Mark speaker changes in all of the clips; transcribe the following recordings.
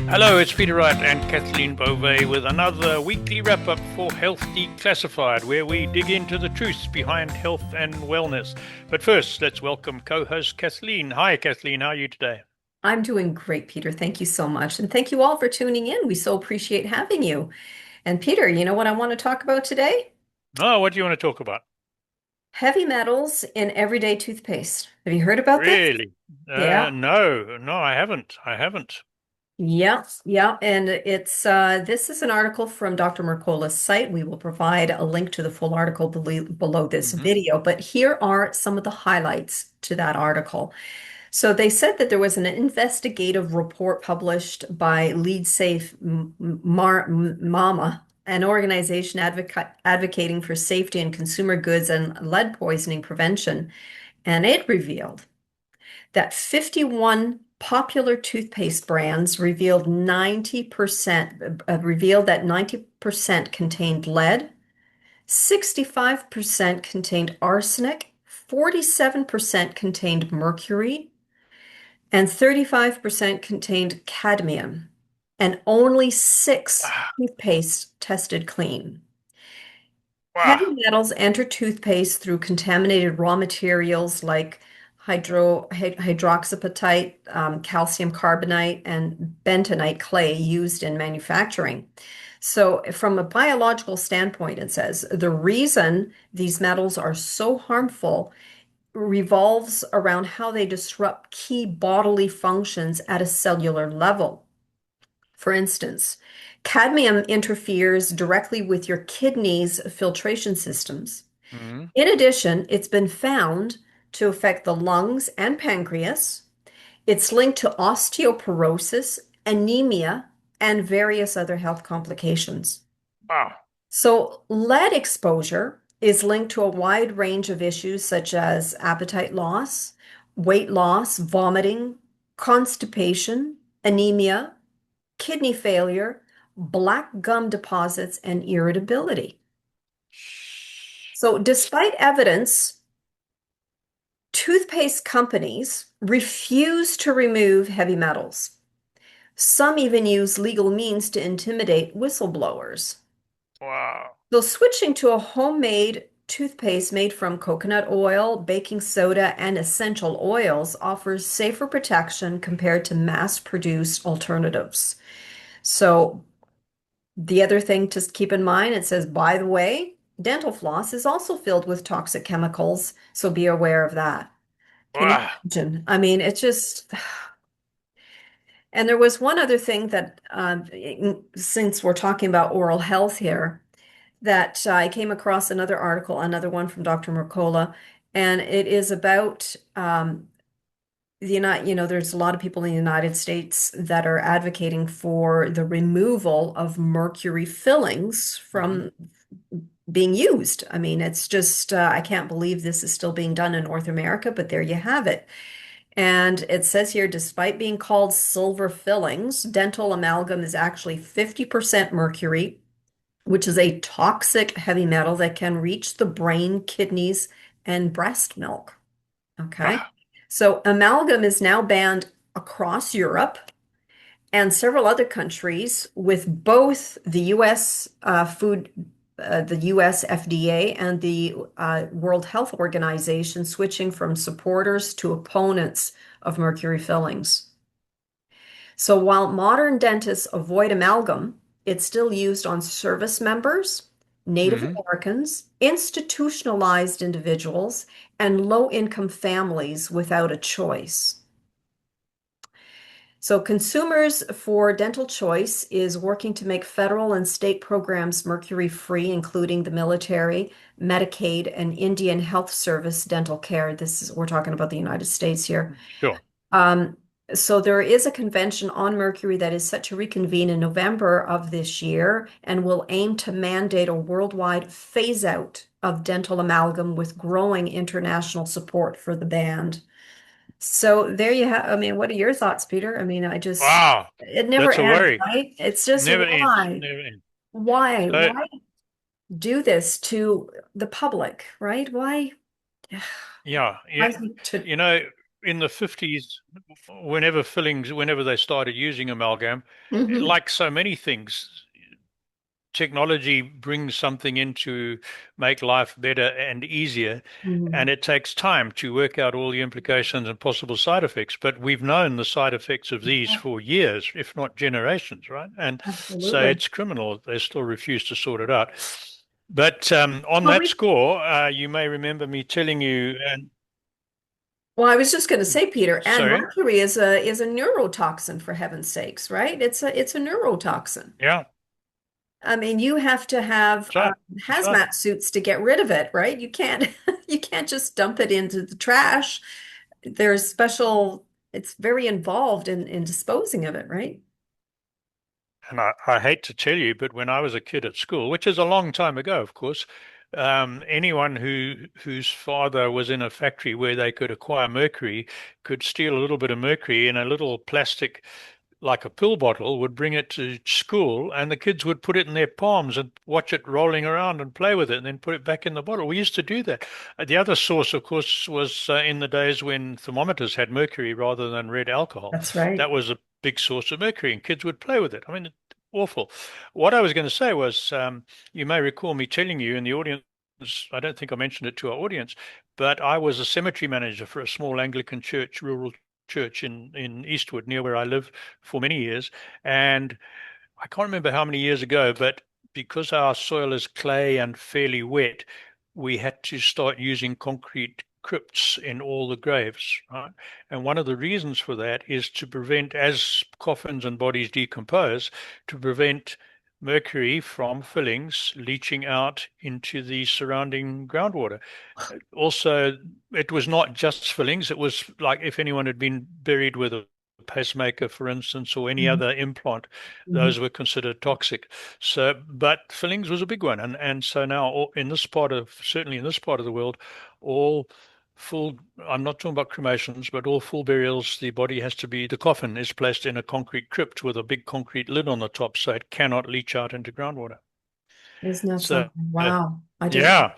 Speaker 1: Hello, it's Peter Wright and Kathleen Beauvais with another weekly wrap-up for Health Declassified, where we dig into the truths behind health and wellness. But first, let's welcome co-host Kathleen. Hi, Kathleen. How are you today?
Speaker 2: I'm doing great, Peter. Thank you so much. And thank you all for tuning in. We so appreciate having you. And Peter, you know what I want to talk about today?
Speaker 1: Oh, what do you want to talk about?
Speaker 2: Heavy metals in everyday toothpaste. Have you heard about this?
Speaker 1: Really?
Speaker 2: Yeah.
Speaker 1: No, I haven't. I haven't.
Speaker 2: Yeah, yeah, and it's this is an article from Dr. Mercola's site. We will provide a link to the full article below this
Speaker 1: Hmm.
Speaker 2: video, but here are some of the highlights to that article. So they said that there was an investigative report published by Lead Safe Mama, an organization advocating for safety in consumer goods and lead poisoning prevention, and it revealed that 51 popular toothpaste brands revealed that 90% contained lead, 65% contained arsenic, 47% contained mercury, and 35% contained cadmium, and only six
Speaker 1: Ah,
Speaker 2: toothpaste tested clean.
Speaker 1: wow.
Speaker 2: Heavy metals enter toothpaste through contaminated raw materials like hydroxyapatite, calcium carbonate, and bentonite clay used in manufacturing. So, from a biological standpoint, it says the reason these metals are so harmful revolves around how they disrupt key bodily functions at a cellular level. For instance, cadmium interferes directly with your kidneys' filtration systems.
Speaker 1: Hmm.
Speaker 2: In addition, it's been found to affect the lungs and pancreas. It's linked to osteoporosis, anemia, and various other health complications.
Speaker 1: Wow.
Speaker 2: So, lead exposure is linked to a wide range of issues such as appetite loss, weight loss, vomiting, constipation, anemia, kidney failure, black gum deposits, and irritability. So, despite evidence, toothpaste companies refuse to remove heavy metals. Some even use legal means to intimidate whistleblowers.
Speaker 1: Wow.
Speaker 2: So, switching to a homemade toothpaste made from coconut oil, baking soda, and essential oils offers safer protection compared to mass-produced alternatives. So, the other thing to keep in mind, it says, by the way, dental floss is also filled with toxic chemicals, so be aware of that. Can you
Speaker 1: Wow.
Speaker 2: imagine? I mean, it's just, and there was one other thing that, since we're talking about oral health here, that I came across another article, another one from Dr. Mercola, and it is about there's a lot of people in the United States that are advocating for the removal of mercury fillings
Speaker 1: Hmm.
Speaker 2: from being used. I mean, it's just, I can't believe this is still being done in North America, but there you have it. And it says here, despite being called silver fillings, dental amalgam is actually 50% mercury, which is a toxic heavy metal that can reach the brain, kidneys, and breast milk. Okay.
Speaker 1: Wow.
Speaker 2: So amalgam is now banned across Europe and several other countries, with both the the US FDA and the World Health Organization switching from supporters to opponents of mercury fillings. So while modern dentists avoid amalgam, it's still used on service members, Native
Speaker 1: Hmm.
Speaker 2: Americans, institutionalized individuals, and low-income families without a choice. So Consumers for Dental Choice is working to make federal and state programs mercury-free, including the military, Medicaid, and Indian Health Service dental care. We're talking about the United States here.
Speaker 1: Sure.
Speaker 2: Um, so there is a convention on mercury that is set to reconvene in November of this year and will aim to mandate a worldwide phase out of dental amalgam with growing international support for the ban. So there you have, I mean, what are your thoughts, Peter? I mean,
Speaker 1: Wow.
Speaker 2: it never
Speaker 1: That's a
Speaker 2: ends,
Speaker 1: worry.
Speaker 2: right? It's just
Speaker 1: Never ends.
Speaker 2: why?
Speaker 1: Never ends.
Speaker 2: Why?
Speaker 1: So,
Speaker 2: Why do this to the public, right? Why?
Speaker 1: yeah, yeah.
Speaker 2: Why to,
Speaker 1: You know. in the 50s, whenever they started using amalgam,
Speaker 2: Hmm.
Speaker 1: like so many things, technology brings something in to make life better and easier, and
Speaker 2: Hmm.
Speaker 1: it takes time to work out all the implications and possible side effects. But we've known the side effects of these for years, if not generations, right? And so
Speaker 2: Absolutely.
Speaker 1: it's criminal they still refuse to sort it out. But on
Speaker 2: Well,
Speaker 1: that score, you may remember me telling you, and
Speaker 2: I was just going to say, Peter, and
Speaker 1: sorry,
Speaker 2: mercury is a neurotoxin for heaven's sakes, right? It's a neurotoxin.
Speaker 1: yeah,
Speaker 2: I mean, you have to have
Speaker 1: that's right, that's right.
Speaker 2: hazmat suits to get rid of it, right? You can't you can't just dump it into the trash. There's special, it's very involved in disposing of it, right?
Speaker 1: And I hate to tell you, but when I was a kid at school, which is a long time ago, of course, anyone whose father was in a factory where they could acquire mercury could steal a little bit of mercury in a little plastic, like a pill bottle, would bring it to school, and the kids would put it in their palms and watch it rolling around and play with it, and then put it back in the bottle. We used to do that. The other source, of course, was in the days when thermometers had mercury rather than red alcohol.
Speaker 2: That's right.
Speaker 1: That was a big source of mercury, and kids would play with it. I mean, awful. What I was going to say was, you may recall me telling you in the audience. I don't think I mentioned it to our audience, but I was a cemetery manager for a small Anglican church, rural church in Eastwood, near where I live, for many years. And I can't remember how many years ago, but because our soil is clay and fairly wet, we had to start using concrete crypts in all the graves, right? And one of the reasons for that is to prevent, as coffins and bodies decompose, to prevent mercury from fillings leaching out into the surrounding groundwater. Also, it was not just fillings. It was like if anyone had been buried with a pacemaker, for instance, or any
Speaker 2: Mhm.
Speaker 1: other implant,
Speaker 2: Mhm.
Speaker 1: those were considered toxic. So, but fillings was a big one, and so now in this part of certainly in this part of the world, all full. I'm not talking about cremations, but all full burials, the coffin is placed in a concrete crypt with a big concrete lid on the top, so it cannot leach out into groundwater.
Speaker 2: Isn't that
Speaker 1: So,
Speaker 2: something? Wow. I didn't.
Speaker 1: yeah.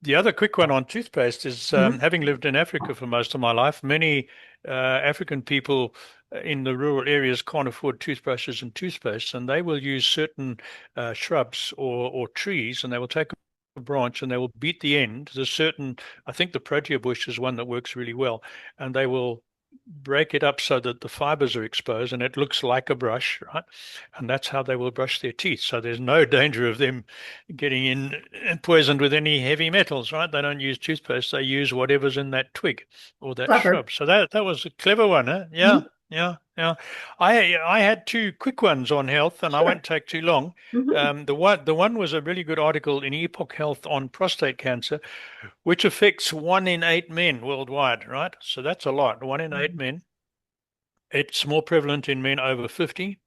Speaker 1: The other quick one on toothpaste is
Speaker 2: Mhm.
Speaker 1: having lived in Africa for most of my life, many African people in the rural areas can't afford toothbrushes and toothpaste, and they will use certain shrubs or trees, and they will take a branch and they will beat the end. There's certain, I think the protea bush is one that works really well, and they will break it up so that the fibers are exposed and it looks like a brush, right? And that's how they will brush their teeth. So there's no danger of them getting in and poisoned with any heavy metals, right? They don't use toothpaste. They use whatever's in that twig or that
Speaker 2: Clever.
Speaker 1: shrub. So that was a clever one, huh? Yeah,
Speaker 2: Mhm.
Speaker 1: yeah, yeah. I had two quick ones on health, and I
Speaker 2: Sure.
Speaker 1: won't take too long.
Speaker 2: Mhm.
Speaker 1: The one was a really good article in Epoch Health on prostate cancer, which affects 1 in 8 men worldwide, right? So that's a lot. 1 in 8 men. It's more prevalent in men over 50.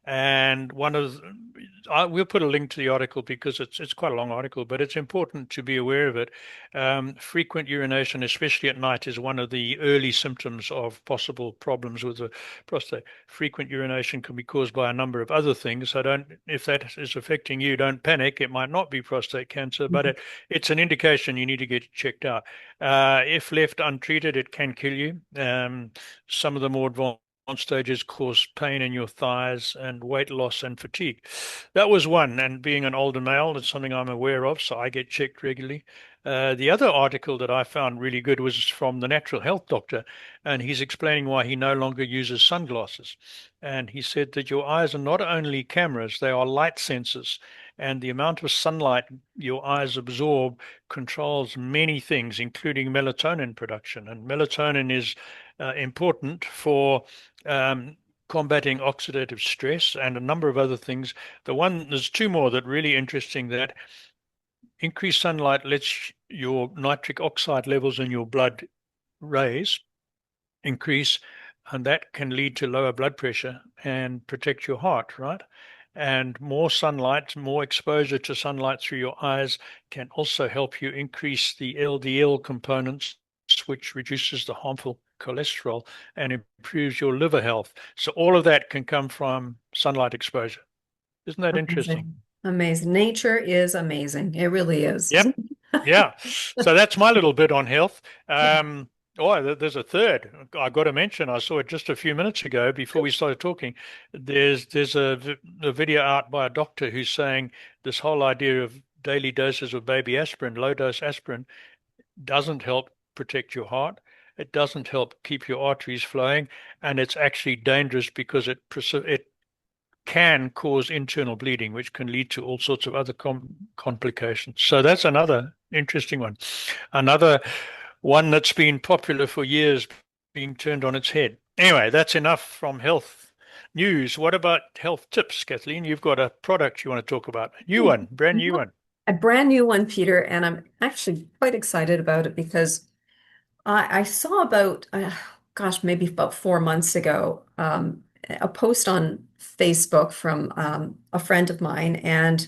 Speaker 1: And we'll put a link to the article because it's quite a long article, but it's important to be aware of it. Frequent urination, especially at night, is one of the early symptoms of possible problems with the prostate. Frequent urination can be caused by a number of other things. So if that is affecting you, don't panic. It might not be prostate cancer, but
Speaker 2: Mhm.
Speaker 1: it's an indication you need to get checked out. If left untreated, it can kill you. Some of the more advanced stages cause pain in your thighs and weight loss and fatigue. That was one. And being an older male, it's something I'm aware of, so I get checked regularly. The other article that I found really good was from the natural health doctor, and he's explaining why he no longer uses sunglasses. And he said that your eyes are not only cameras, they are light sensors. And the amount of sunlight your eyes absorb controls many things, including melatonin production. And melatonin is important for um, combating oxidative stress and a number of other things. There's two more that are really interesting that increased sunlight lets your nitric oxide levels in your blood raise, increase, and that can lead to lower blood pressure and protect your heart, right? And more sunlight, more exposure to sunlight through your eyes can also help you increase the LDL components, which reduces the harmful cholesterol and improves your liver health. So all of that can come from sunlight exposure. Isn't that interesting?
Speaker 2: Amazing. Amazing. Nature is amazing. It really is.
Speaker 1: Yep. Yeah. So that's my little bit on health. Oh, there's a third. I got to mention. I saw it just a few minutes ago before we started talking. There's a video out by a doctor who's saying this whole idea of daily doses of baby aspirin, low dose aspirin, doesn't help protect your heart. It doesn't help keep your arteries flowing, and it's actually dangerous because it can cause internal bleeding, which can lead to all sorts of other complications. So that's another interesting one. Another one that's been popular for years being turned on its head. Anyway, that's enough from health news. What about health tips, Kathleen? You've got a product you want to talk about. A new one, brand new one.
Speaker 2: A brand new one, Peter, and I'm actually quite excited about it because I saw about, gosh, maybe about 4 months ago, a post on Facebook from a friend of mine, and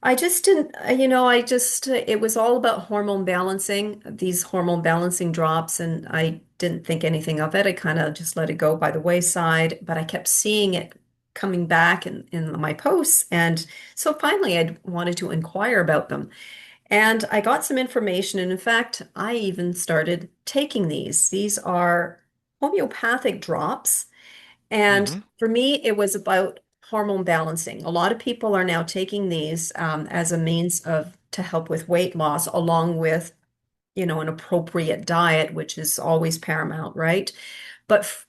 Speaker 2: I just didn't, it was all about hormone balancing, these hormone balancing drops, and I didn't think anything of it. I kind of just let it go by the wayside, but I kept seeing it coming back in my posts. And so finally, I wanted to inquire about them. And I got some information. And in fact, I even started taking these. These are homeopathic drops. And
Speaker 1: Mm-hmm.
Speaker 2: for me, it was about hormone balancing. A lot of people are now taking these as a means of to help with weight loss, along with, an appropriate diet, which is always paramount, right? But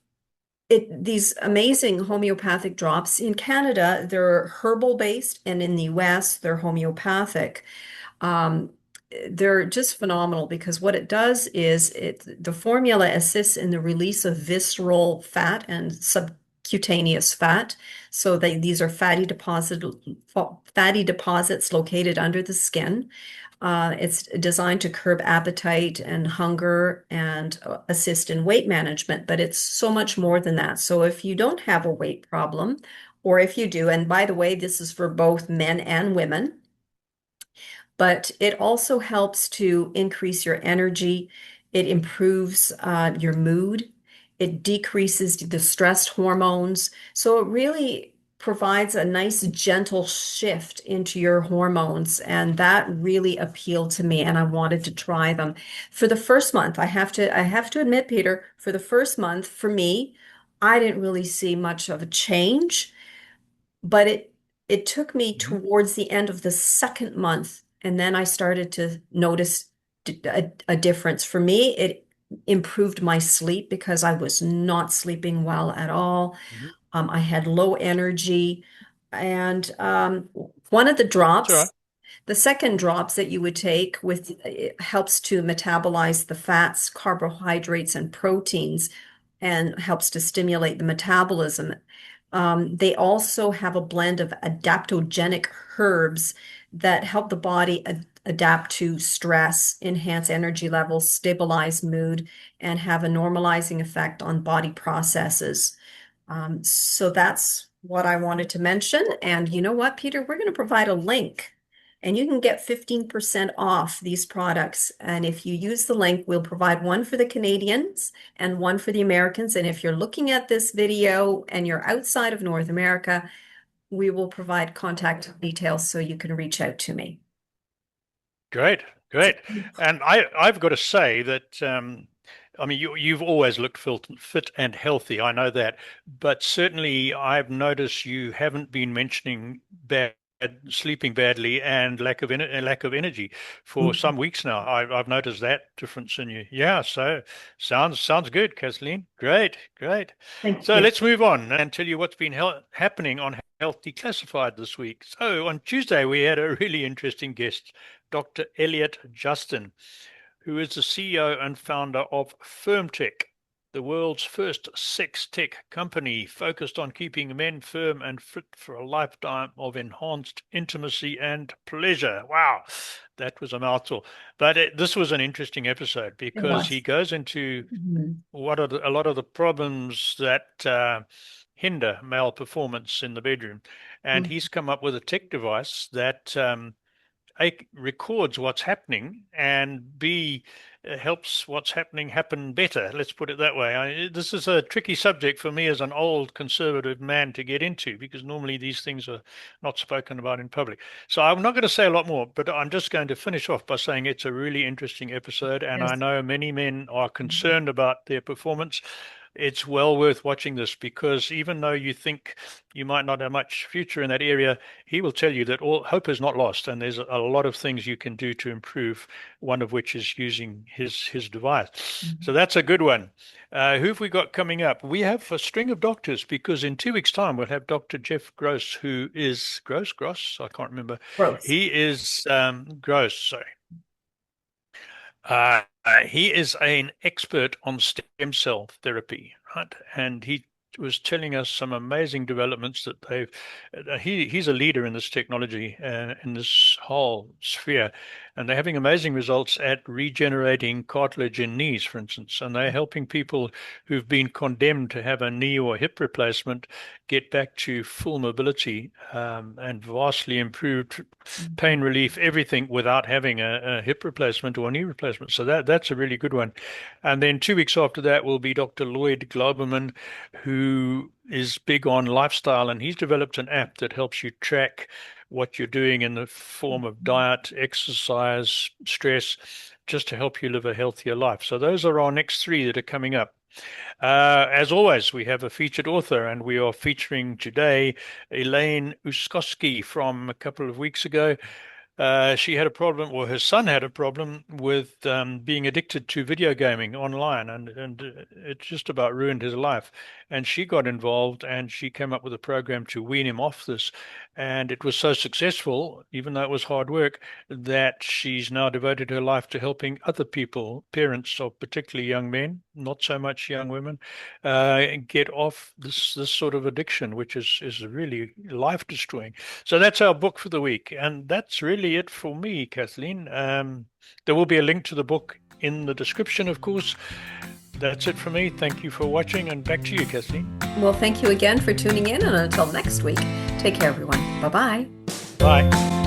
Speaker 2: these amazing homeopathic drops in Canada, they're herbal based, and in the US, they're homeopathic. Um, they're just phenomenal because what it does is the formula assists in the release of visceral fat and subcutaneous fat. So these are fatty deposits located under the skin. It's designed to curb appetite and hunger and assist in weight management, but it's so much more than that. So if you don't have a weight problem, or if you do, and by the way, this is for both men and women, but it also helps to increase your energy. It improves your mood. It decreases the stress hormones. So it really provides a nice gentle shift into your hormones. And that really appealed to me. And I wanted to try them. For the first month, I have to admit, Peter, for the first month, for me, I didn't really see much of a change, but it took me
Speaker 1: Mm-hmm.
Speaker 2: towards the end of the second month, and then I started to notice a difference. For me, it improved my sleep because I was not sleeping well at all.
Speaker 1: Mm-hmm.
Speaker 2: I had low energy, and one of the
Speaker 1: It's all right.
Speaker 2: drops, the second drops that you would take with it helps to metabolize the fats, carbohydrates, and proteins, and helps to stimulate the metabolism. They also have a blend of adaptogenic herbs that help the body adapt to stress, enhance energy levels, stabilize mood, and have a normalizing effect on body processes. So that's what I wanted to mention. And you know what, Peter? We're going to provide a link and you can get 15% off these products. And if you use the link, we'll provide one for the Canadians and one for the Americans. And if you're looking at this video and you're outside of North America, we will provide contact details so you can reach out to me.
Speaker 1: Great, great. And I've got to say that I mean you've always looked fit and healthy. I know that, but certainly I've noticed you haven't been mentioning bad sleeping badly and lack of energy for some weeks now. I've noticed that difference in you. Yeah, so sounds good, Kathleen. Great, great.
Speaker 2: Thank
Speaker 1: So
Speaker 2: you.
Speaker 1: let's move on and tell you what's been happening on Health Declassified this week. So on Tuesday we had a really interesting guest. Dr. Elliot Justin, who is the CEO and founder of FirmTech, the world's first sex tech company focused on keeping men firm and fit for a lifetime of enhanced intimacy and pleasure. Wow, that was a mouthful. But this was an interesting episode
Speaker 2: It
Speaker 1: because he
Speaker 2: was.
Speaker 1: goes into
Speaker 2: Mhm.
Speaker 1: what are a lot of the problems that hinder male performance in the bedroom. And he's come up with a tech device that A, records what's happening, and B, helps what's happening happen better. Let's put it that way. This is a tricky subject for me as an old conservative man to get into, because normally these things are not spoken about in public. So I'm not going to say a lot more, but I'm just going to finish off by saying it's a really interesting episode, and I
Speaker 2: Yes.
Speaker 1: know many men are concerned about their performance. It's well worth watching this, because even though you think you might not have much future in that area, he will tell you that all hope is not lost, and there's a lot of things you can do to improve, one of which is using his device. So that's a good one. Who have we got coming up? We have a string of doctors, because in 2 weeks' time we'll have Dr. Jeff Gross, who is Gross. I can't remember.
Speaker 2: Gross.
Speaker 1: He is Gross. Sorry. He is an expert on stem cell therapy, right? And he was telling us some amazing developments that they've. He's a leader in this technology, in this whole sphere, and they're having amazing results at regenerating cartilage in knees, for instance. And they're helping people who've been condemned to have a knee or hip replacement get back to full mobility, and vastly improved pain relief, everything, without having a hip replacement or a knee replacement. So that's a really good one. And then 2 weeks after that will be Dr. Lloyd Glauberman, who is big on lifestyle, and he's developed an app that helps you track what you're doing in the form of diet, exercise, stress, just to help you live a healthier life. So those are our next three that are coming up. As always, we have a featured author, and we are featuring today Elaine Uskoski from a couple of weeks ago. She had a problem, or her son had a problem with being addicted to video gaming online, and it just about ruined his life. And she got involved, and she came up with a program to wean him off this. And it was so successful, even though it was hard work, that she's now devoted her life to helping other people, parents of particularly young men, not so much young women, get off this sort of addiction, which is really life destroying. So that's our book for the week, and that's really it for me, Kathleen. There will be a link to the book in the description, of course. That's it for me. Thank you for watching, and back to you, Kathleen.
Speaker 2: Well, thank you again for tuning in, and until next week, take care, everyone. Bye-bye.
Speaker 1: Bye.